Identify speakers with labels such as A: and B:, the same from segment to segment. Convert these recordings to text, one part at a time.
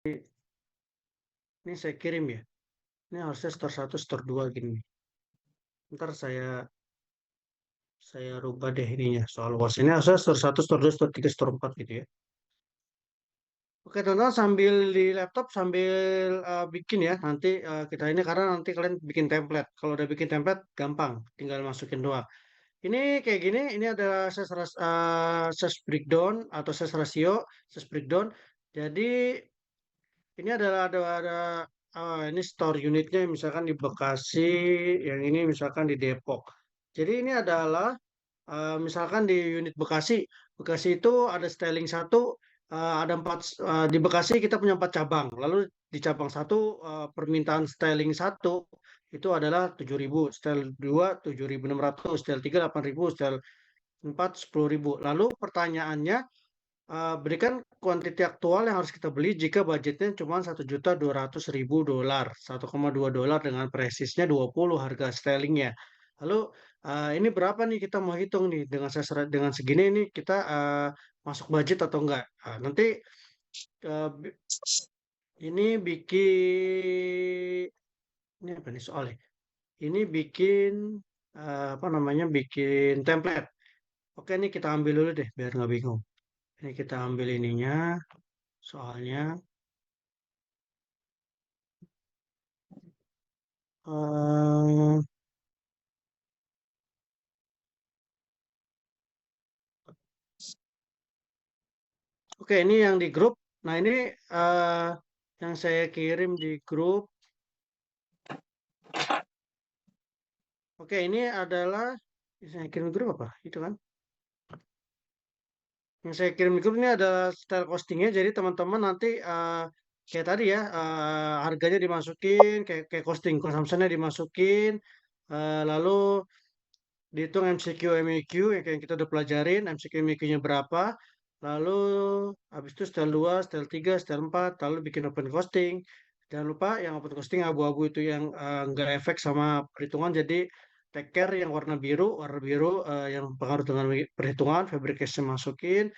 A: Ini saya kirim ya. Ini harusnya store 1, store 2 gini. Ntar saya rubah deh ininya soal was. Ini harusnya store 1, store 2, store 3, store 4 gitu ya. Oke, teman-teman sambil di laptop sambil bikin ya. Nanti kita ini karena nanti kalian bikin template. Kalau udah bikin template gampang, tinggal masukin doang. Ini kayak gini, ini ada sales breakdown atau sales ratio, sales breakdown. Jadi ini adalah ini store unitnya misalkan di Bekasi, yang ini misalkan di Depok. Jadi ini adalah misalkan di unit Bekasi, Bekasi itu ada styling satu, ada empat di Bekasi kita punya 4 cabang. Lalu di cabang satu permintaan styling satu itu adalah 7.000, style 2 7.600, style 3 8.000, style 4 10.000. Lalu pertanyaannya, berikan kuantiti aktual yang harus kita beli jika budgetnya cuma $1.200.000, $1,2 dengan presisnya 20 harga stylingnya. Lalu ini berapa nih kita mau hitung nih dengan segini ini kita masuk budget atau enggak? Nanti eh, bi- ini ini apa nih soalnya? Ini bikin apa namanya? Bikin template. Oke, ini kita ambil dulu deh biar nggak bingung. Ini kita ambil ininya soalnya. eh oke, ini yang di grup. Nah, ini eh, yang saya kirim di grup. Oke, ini adalah yang saya kirim di grup apa? Itu kan. Yang saya kirim di grup ini ada style costingnya. Jadi teman-teman nanti kayak tadi ya, harganya dimasukin, kayak costing consumption-nya dimasukin, lalu dihitung MCQ, MEQ yang kita udah pelajarin, MCQ, MEQ-nya berapa, lalu habis itu style 2, style 3, style 4, lalu bikin open costing. Jangan lupa yang open costing abu-abu itu yang nggak efek sama perhitungan, jadi take care yang warna biru yang pengaruh dengan perhitungan, fabrication masukin,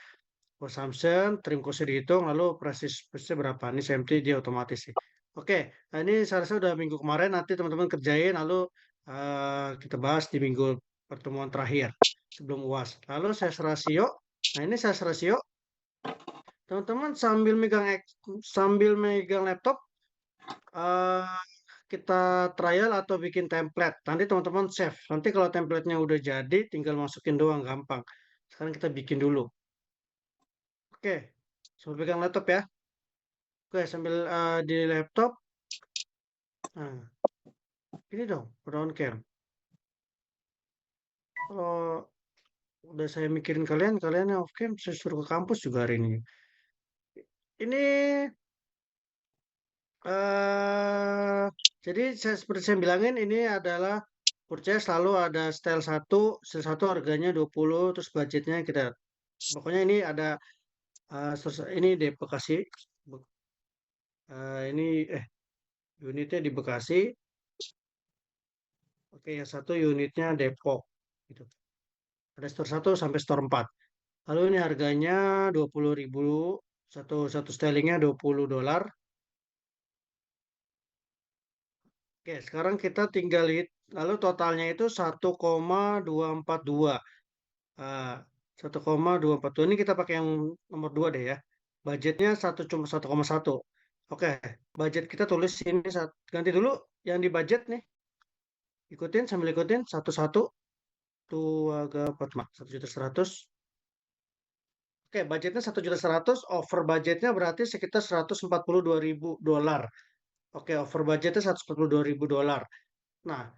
A: consumption, trim cost dihitung, lalu price berapa, ini CMT dia otomatis sih. Oke, nah ini saya rasa udah minggu kemarin, nanti teman-teman kerjain, lalu kita bahas di minggu pertemuan terakhir sebelum UAS. Lalu sales rasio, nah ini sales rasio, teman-teman sambil megang laptop, eh, kita trial atau bikin template. Nanti teman-teman save. Nanti kalau templatenya udah jadi, tinggal masukin doang, gampang. Sekarang kita bikin dulu. Oke, sambil pegang laptop ya. Oke, sambil di laptop. Nah, ini dong, brown cam. Kalau udah saya mikirin kalian, kalian yang off cam, saya suruh ke kampus juga hari ini. Ini eh jadi seperti saya bilangin, ini adalah purchase lalu ada style satu harganya 20, terus budgetnya kita. Pokoknya ini ada ini di Bekasi. Ini unitnya di Bekasi. Oke, yang satu unitnya Depok. Gitu. Ada store 1 sampai store 4. Lalu ini harganya 20.000, satu satu stylingnya $20. Oke, sekarang kita tinggal lihat, lalu totalnya itu 1,242. Ah, 1,242 ini kita pakai yang nomor 2 deh ya. Budgetnya cuma 1,1. Oke, budget kita tulis ini ganti dulu yang di budget nih. Ikutin sambil ikutin satu-satu. Tuh agak 1.100.000. Oke, budgetnya 1.100.000, over budgetnya berarti sekitar $142.000. Oke, over budgetnya $142.000. Nah,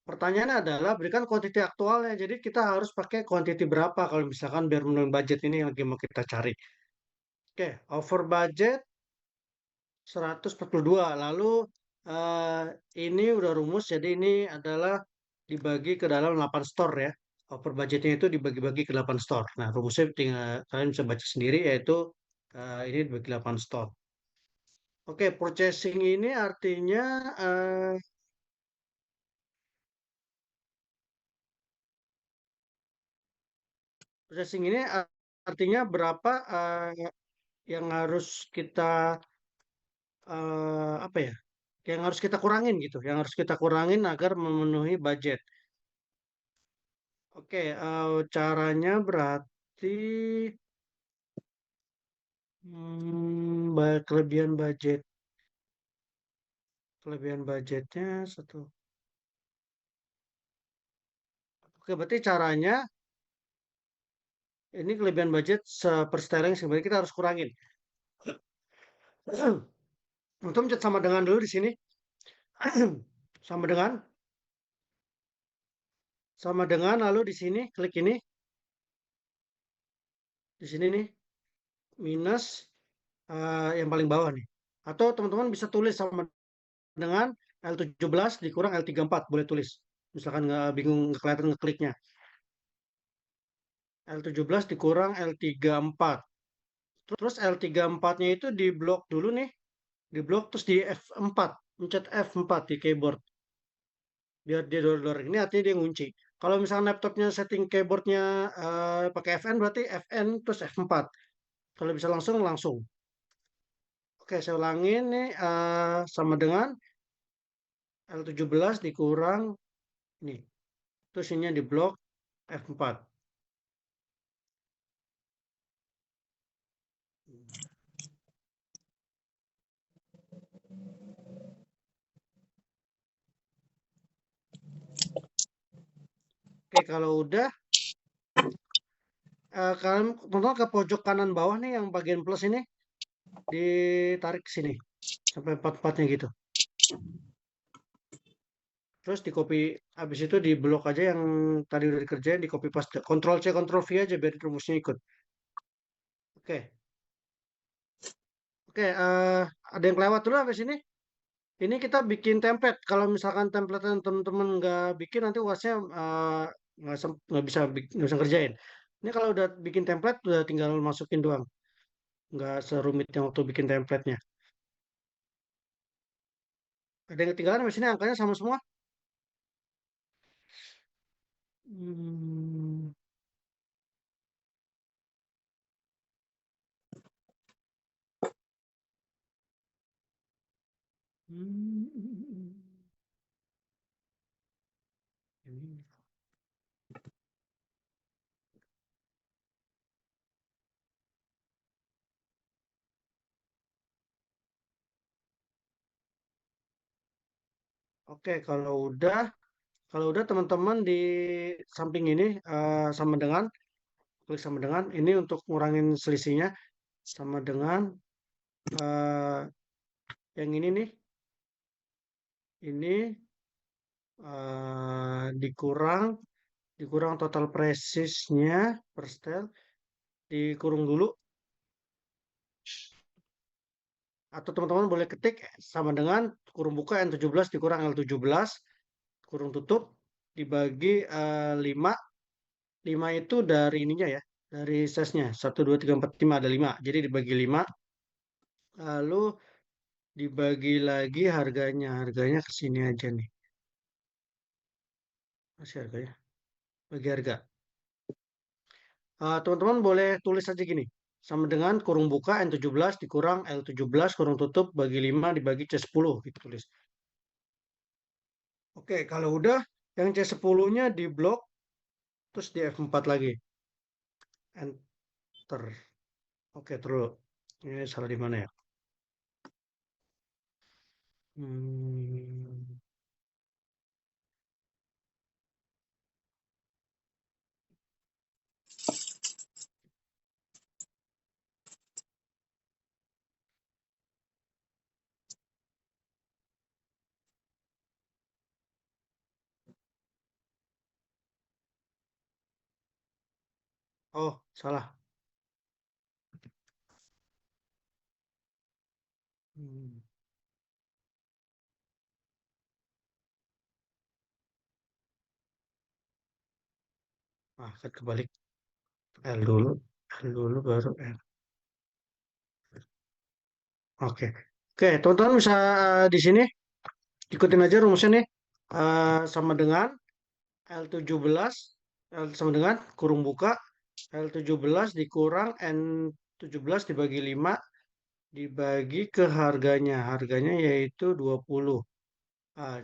A: pertanyaannya adalah berikan kuantiti aktualnya. Jadi kita harus pakai kuantiti berapa kalau misalkan biar memenuhi budget ini yang lagi mau kita cari. Oke, over budget 142. Lalu eh, ini udah rumus, jadi ini adalah dibagi ke dalam 8 store ya. Over budgetnya itu dibagi-bagi ke 8 store. Nah, rumusnya tinggal kalian bisa baca sendiri, yaitu ini dibagi 8 store. Oke, purchasing ini artinya purchasing ini artinya berapa yang harus kita apa ya? Yang harus kita kurangin gitu, yang harus kita kurangin agar memenuhi budget. Oke, caranya berarti kelebihan budgetnya satu. Oke, berarti caranya ini kelebihan budget per sterling sebenarnya kita harus kurangin. Untuk mencet sama dengan dulu di sini. Sama dengan, lalu di sini klik ini, di sini nih minus yang paling bawah nih. Atau teman-teman bisa tulis sama dengan L17 dikurang L34 boleh tulis. Misalkan nggak bingung nggak kelihatan ngekliknya. L17 dikurang L34. Terus L34-nya itu di blok dulu nih, di blok terus di F4, mencet F4 di keyboard. Biar dia door ini artinya dia ngunci. Kalau misalnya laptopnya setting keyboardnya pakai Fn berarti Fn terus F4. Kalau bisa langsung langsung. Oke, saya ulangin nih sama dengan L17 dikurang nih. Terus ini di blok F4. Oke, kalau udah kalian tonton ke pojok kanan bawah nih yang bagian plus ini ditarik ke sini sampai empat-empatnya gitu. Terus di copy habis itu di blok aja yang tadi udah dikerjain di copy paste. Ctrl C Ctrl V aja biar rumusnya ikut. Oke. Oke, ada yang kelewat dulu sampai sini. Ini kita bikin template. Kalau misalkan template yang teman-teman nggak bikin nanti UASnya nggak bisa kerjain. Ini kalau udah bikin template udah tinggal masukin doang. Nggak serumit yang waktu bikin template-nya. Ada yang ketinggalan di sini angkanya sama semua. Hmm. Hmm. Ini. Oke, kalau udah teman-teman di samping ini sama dengan klik sama dengan ini untuk ngurangin selisihnya sama dengan eh, yang ini nih ini dikurang total presisnya per stel dikurung dulu atau teman-teman boleh ketik sama dengan kurung buka N17 dikurang L17 kurung tutup dibagi 5. 5 itu dari ininya ya, dari size-nya 1 2 3 4 5 ada 5. Jadi dibagi 5 lalu dibagi lagi harganya. Harganya ke sini aja nih. Masih harganya. Bagi harga. Teman-teman boleh tulis aja gini. Sama dengan kurung buka N17 dikurang L17 kurung tutup bagi 5 dibagi C10 gitu tulis. Oke, kalau udah yang C10-nya di blok terus di F4 lagi. Enter. Oke, terus. Ini salah di mana ya? Hmm. Oh, salah. Hmm. Kan kebalik. L dulu baru L. Oke. Oke, teman-teman bisa di sini ikutin aja rumusnya nih. Sama dengan L17 sama dengan kurung buka L17 dikurang N17 dibagi 5 dibagi ke harganya. Harganya yaitu 20.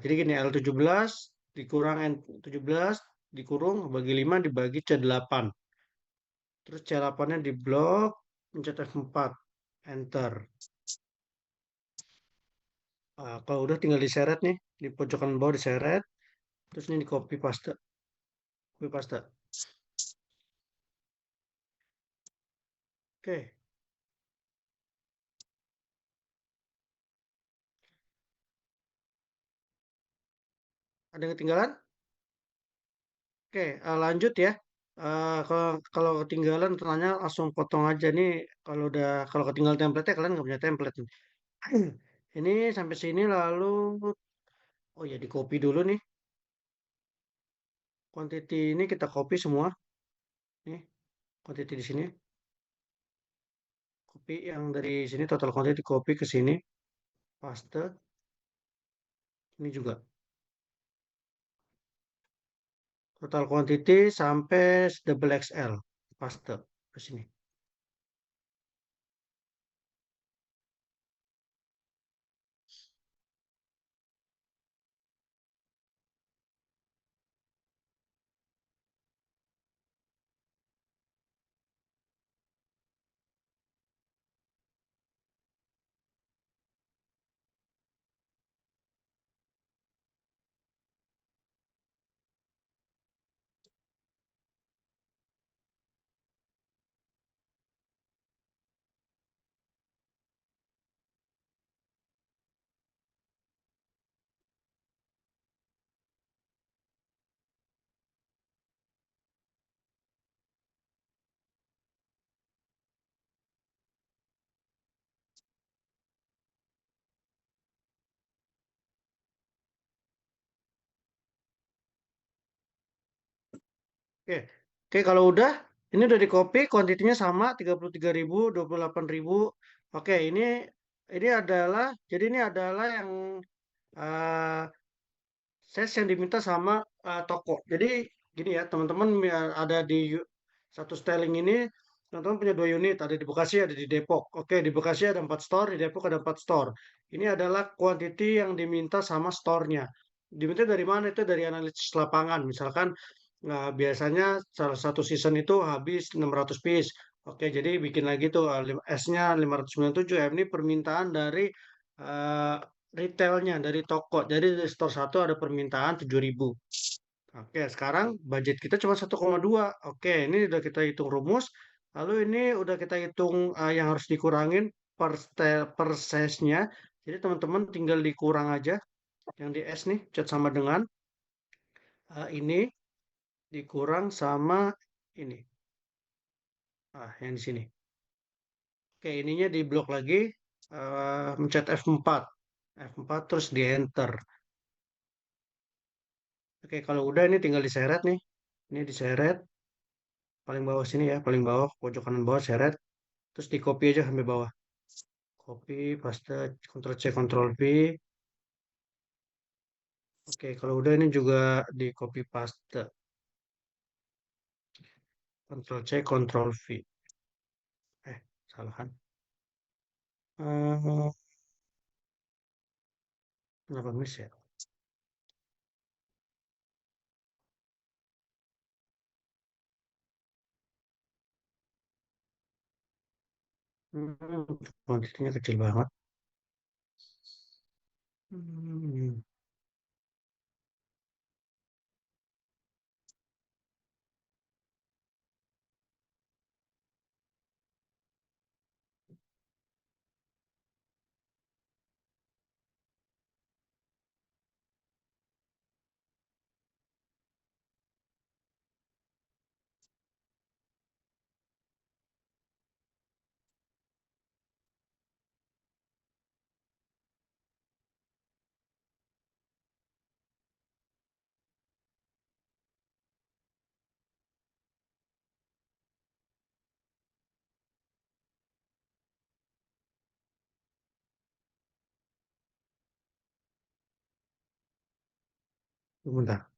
A: Jadi gini, L17 dikurang N17 dikurung bagi 5 dibagi C8. Terus C8-nya diblok, pencet F4, enter. Kalau udah tinggal diseret nih, di pojokan bawah diseret, terus ini di copy paste, copy paste. Oke, ada yang ketinggalan? Oke, lanjut ya. Kalau kalau ketinggalan tanya langsung potong aja nih. Kalau ketinggalan template kalian nggak punya template nih. Ini sampai sini lalu, oh ya di copy dulu nih. Quantity ini kita copy semua. Nih, quantity di sini. Copy yang dari sini total quantity copy ke sini. Paste. Ini juga. Total quantity sampai double XL. Paste ke sini. Oke, oke kalau udah, ini udah di copy, kuantitinya sama 33.000, 28.000. Oke, ini adalah, jadi ini adalah yang eh, size yang diminta sama toko. Jadi gini ya, teman-teman ada di satu styling ini, teman-teman punya 2 unit, ada di Bekasi, ada di Depok. Oke, di Bekasi ada 4 store, di Depok ada 4 store. Ini adalah quantity yang diminta sama store-nya. Diminta dari mana? Itu dari analisis lapangan. Misalkan biasanya salah satu season itu habis 600 piece. Oke, jadi bikin lagi tuh S-nya 597. Ini permintaan dari eh, retailnya, dari toko. Jadi dari store satu ada permintaan 7.000. Oke, sekarang budget kita cuma 1,2. Oke, ini udah kita hitung rumus. Lalu ini udah kita hitung yang harus dikurangin per size-nya. Jadi teman-teman tinggal dikurang aja yang di S nih, cat sama dengan ini dikurang sama ini. Yang di sini. Oke, ininya di blok lagi, mencet F4. F4 terus di enter. Oke, kalau udah ini tinggal diseret nih. Ini diseret paling bawah sini ya, paling bawah pojok kanan bawah seret, terus di copy aja sampai bawah. Copy, paste, Ctrl C, Ctrl V. Oke, kalau udah ini juga di copy paste. Ctrl C, Ctrl V. Salah kan? Eh, Kenapa miss ya? Hmm, Kuantitinya kecil banget. Hmm, Bentar.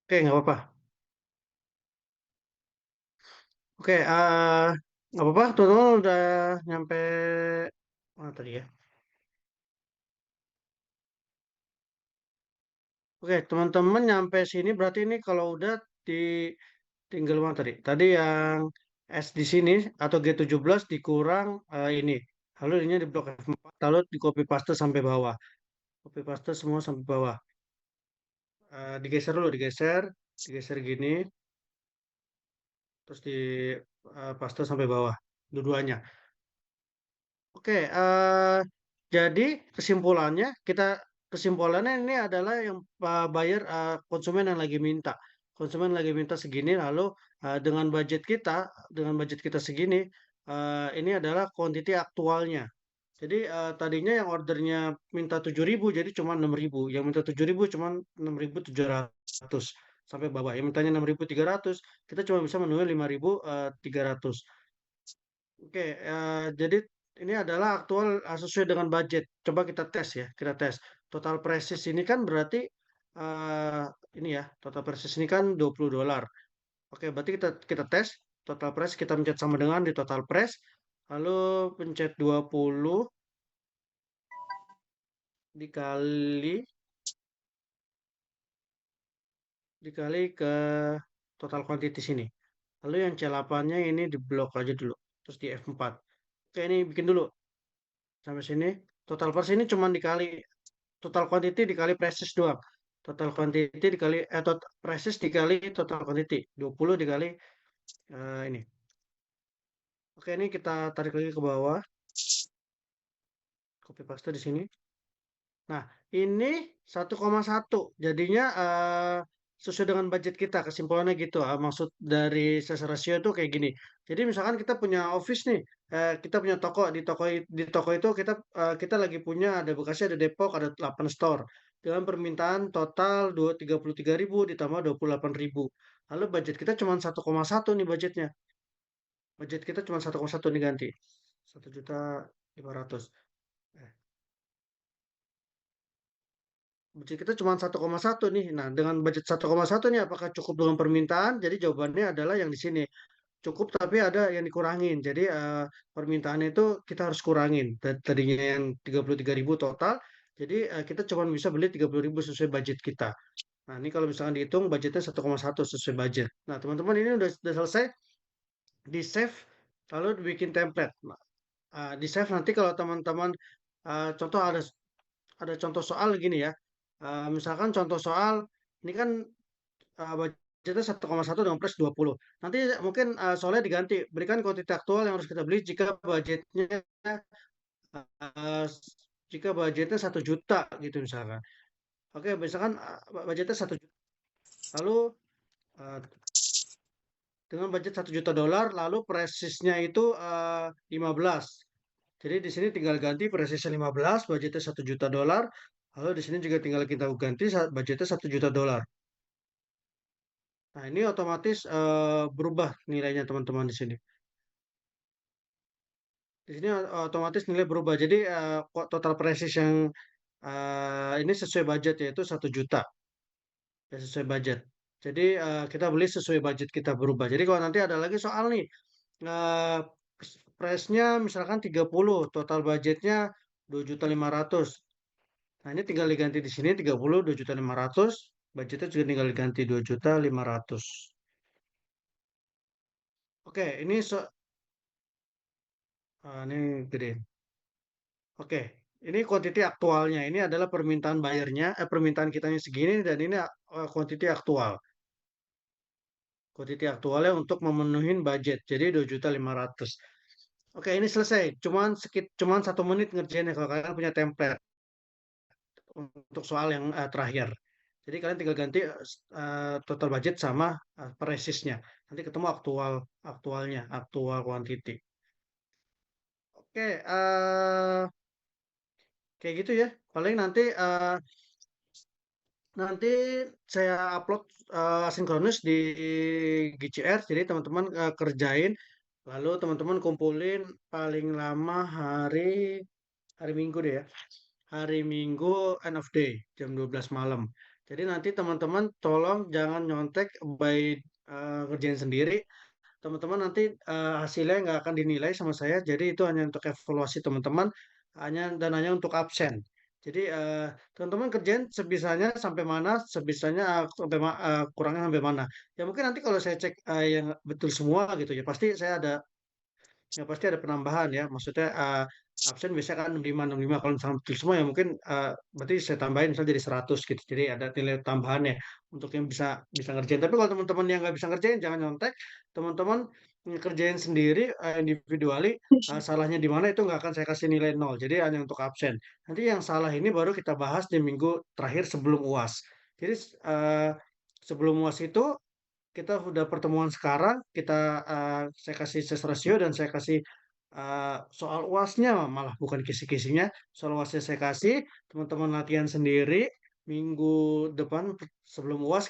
A: Oke, nggak apa-apa. Oke, nggak apa-apa. Teman-teman udah nyampe mana tadi ya? Oke, teman-teman nyampe sini berarti ini kalau udah di tinggal mana tadi? Tadi yang S di sini atau G17 dikurang ini. Lalu ininya di blok F4, lalu di copy paste sampai bawah. Copy paste semua sampai bawah. Digeser dulu, digeser gini, terus di paste sampai bawah. Dua-duanya. Oke, jadi kesimpulannya ini adalah yang buyer konsumen yang lagi minta. Konsumen lagi minta segini, lalu dengan budget kita segini, ini adalah quantity aktualnya. Jadi tadinya yang ordernya minta 7.000 jadi cuma 6.000. Yang minta 7.000 cuma 6.700 sampai bawah. Yang mintanya 6.300 kita cuma bisa memenuhi 5.300. Oke, jadi ini adalah aktual sesuai dengan budget. Coba kita tes ya, kita tes. Total prices ini kan berarti eh ini ya, total prices ini kan $20. Oke, berarti kita tes total price kita pencet sama dengan di total price, lalu pencet 20 dikali dikali ke total quantity sini. Lalu yang C8-nya ini diblok aja dulu, terus di F4. Oke, ini bikin dulu sampai sini. Total price ini cuma dikali total quantity dikali prices doang. Total quantity dikali prices dikali total quantity. 20 dikali ini. Oke, ini kita tarik lagi ke bawah. Copy paste di sini. Nah, ini 1,1. Jadinya sesuai dengan budget kita. Kesimpulannya gitu. Maksud dari sales ratio itu kayak gini. Jadi misalkan kita punya office nih, kita punya toko di toko itu kita lagi punya ada Bekasi, ada Depok, ada 8 store dengan permintaan total 33.000 ditambah 28.000. Lalu budget kita cuma 1,1 nih budgetnya. Budget kita cuma 1,1 nih ganti. 1.500.000. Budget kita cuma 1,1 nih. Nah, dengan budget 1,1 nih, apakah cukup dengan permintaan? Jadi jawabannya adalah yang di sini. Cukup tapi ada yang dikurangin. Jadi permintaannya itu kita harus kurangin. Tadinya yang 33.000 total, jadi kita cuma bisa beli 30.000 sesuai budget kita. Nah, ini kalau misalkan dihitung budgetnya 1,1 sesuai budget. Nah, teman-teman ini udah selesai, di save, lalu dibikin template. Nah, di save nanti kalau teman-teman contoh ada contoh soal gini ya. Misalkan contoh soal ini kan budgetnya 1,1 dengan plus 20. Nanti mungkin soalnya diganti, berikan kuantitas aktual yang harus kita beli uh, jika budgetnya 1 juta gitu misalkan. Oke, misalkan budgetnya 1 juta. Lalu uh, dengan budget $1 juta, lalu presisnya itu 15. Jadi di sini tinggal ganti presisnya 15, budgetnya $1 juta. Lalu di sini juga tinggal kita ganti budgetnya $1 juta. Nah, ini otomatis berubah nilainya teman-teman di sini. Di sini otomatis nilai berubah. Jadi total presis yang ini sesuai budget yaitu 1 juta. Ya, sesuai budget. Jadi kita beli sesuai budget kita berubah. Jadi kalau nanti ada lagi soal nih, eh price-nya misalkan 30, total budgetnya 2.500.000. Nah, ini tinggal diganti di sini 30, 2.500.000. Budgetnya juga tinggal diganti 2.500.000. Oke, ini gede. Oke, ini quantity aktualnya. Ini adalah permintaan bayarnya, permintaan kitanya segini dan ini quantity aktual. Quantity aktualnya untuk memenuhi budget. Jadi 2.500.000. Oke, ini selesai. Cuman 1 menit ngerjainnya kalau kalian punya template untuk soal yang terakhir. Jadi kalian tinggal ganti total budget sama presisnya. Nanti ketemu aktualnya, aktual quantity. Oke, kayak gitu ya. Paling nanti saya upload asinkronus di GCR, jadi teman-teman kerjain, lalu teman-teman kumpulin paling lama hari Minggu deh ya. Hari Minggu end of day, jam 12 malam. Jadi nanti teman-teman tolong jangan nyontek by ngerjain sendiri. Teman-teman nanti hasilnya nggak akan dinilai sama saya. Jadi itu hanya untuk evaluasi teman-teman, hanya untuk absen. Jadi teman-teman kerjain sebisanya sampai mana, sebisanya kurangnya sampai mana. Ya mungkin nanti kalau saya cek yang betul semua gitu ya, pasti saya ada ya pasti ada penambahan ya. Maksudnya absen biasanya kan 65. Kalau misalnya betul semua ya mungkin berarti saya tambahin misalnya jadi 100 gitu. Jadi ada nilai tambahannya untuk yang bisa bisa ngerjain. Tapi kalau teman-teman yang nggak bisa ngerjain jangan nyontek. Teman-teman ngerjain sendiri individually, salahnya di mana itu nggak akan saya kasih nilai nol. Jadi hanya untuk absen. Nanti yang salah ini baru kita bahas di minggu terakhir sebelum UAS. Jadi eh, sebelum UAS itu kita sudah pertemuan sekarang, saya kasih ses rasio dan saya kasih soal UASnya, malah bukan kisi-kisinya, soal UASnya saya kasih, teman-teman latihan sendiri, minggu depan sebelum UAS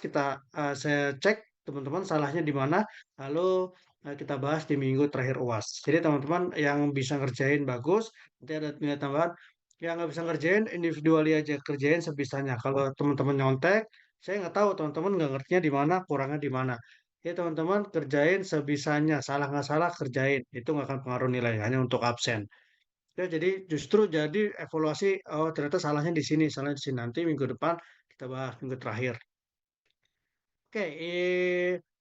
A: saya cek teman-teman salahnya di mana, lalu kita bahas di minggu terakhir UAS. Jadi teman-teman yang bisa ngerjain bagus, nanti ada nilai tambahan, yang nggak bisa ngerjain individually aja kerjain sebisanya. Kalau teman-teman nyontek, saya nggak tahu teman-teman nggak ngertinya di mana, kurangnya di mana. Ya teman-teman kerjain sebisanya, salah nggak salah kerjain. Itu nggak akan pengaruh nilai, hanya untuk absen. Ya jadi justru jadi evaluasi, oh ternyata salahnya di sini. Nanti minggu depan kita bahas minggu terakhir. Oke,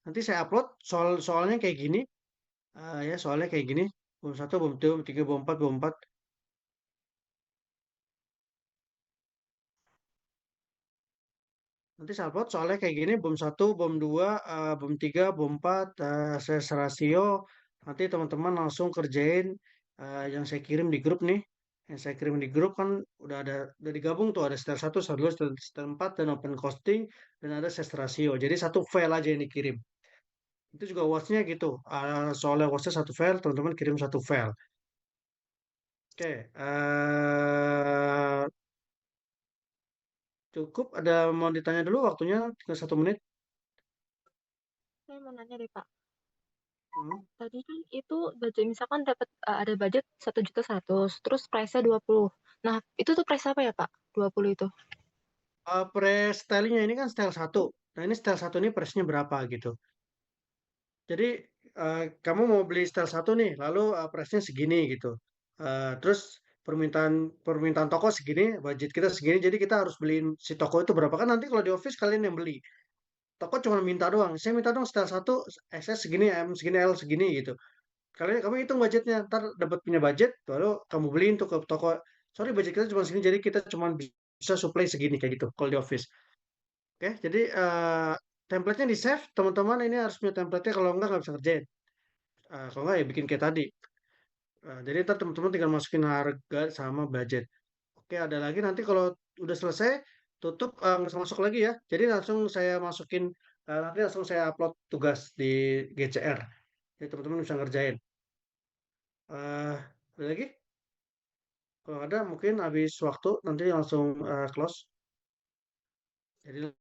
A: nanti saya upload soalnya kayak gini. Ya soalnya kayak gini. Bom satu, bom dua, bom tiga, bom empat, bom empat. Nanti saya upload soalnya kayak gini, bom satu, bom dua, bom tiga, bom empat, ses rasio. Nanti teman-teman langsung kerjain yang saya kirim di grup nih. Yang saya kirim di grup kan udah digabung tuh ada step satu, step 2, step 4 dan open costing dan ada ses rasio. Jadi satu file aja yang dikirim. Itu juga wasnya gitu. Soalnya wasnya satu file, teman-teman kirim satu file. Oke, cukup. Ada mau ditanya dulu waktunya tinggal 1 menit.
B: Saya mau nanya deh Pak,
A: Hmm.
B: tadi kan itu budget misalkan dapat ada budget 1.100.000, terus price-nya 20. Nah, itu tuh price apa ya Pak? 20 itu.
A: Pre-stylingnya ini kan style satu. Nah ini style satu ini price-nya berapa gitu. Jadi kamu mau beli style satu nih, lalu price-nya segini gitu. Terus permintaan permintaan toko segini, budget kita segini, jadi kita harus beliin si toko itu berapa kan nanti kalau di office kalian yang beli. Toko cuma minta doang, saya minta dong style satu, SS segini, M segini, L segini gitu. Kalian kamu hitung budgetnya, ntar dapat punya budget, lalu kamu beliin tuh ke toko. Sorry budget kita cuma segini, jadi kita cuma bisa supply segini kayak gitu kalau di office. Oke, jadi template-nya di save, teman-teman ini harus punya template-nya, kalau enggak nggak bisa ngerjain. Kalau enggak ya bikin kayak tadi. Jadi ntar teman-teman tinggal masukin harga sama budget. Oke, ada lagi nanti kalau udah selesai, tutup, nggak usah masuk lagi ya. Jadi langsung saya masukin, nanti langsung saya upload tugas di GCR. Jadi teman-teman bisa ngerjain. Ada lagi? Kalau ada mungkin habis waktu nanti langsung close. Jadi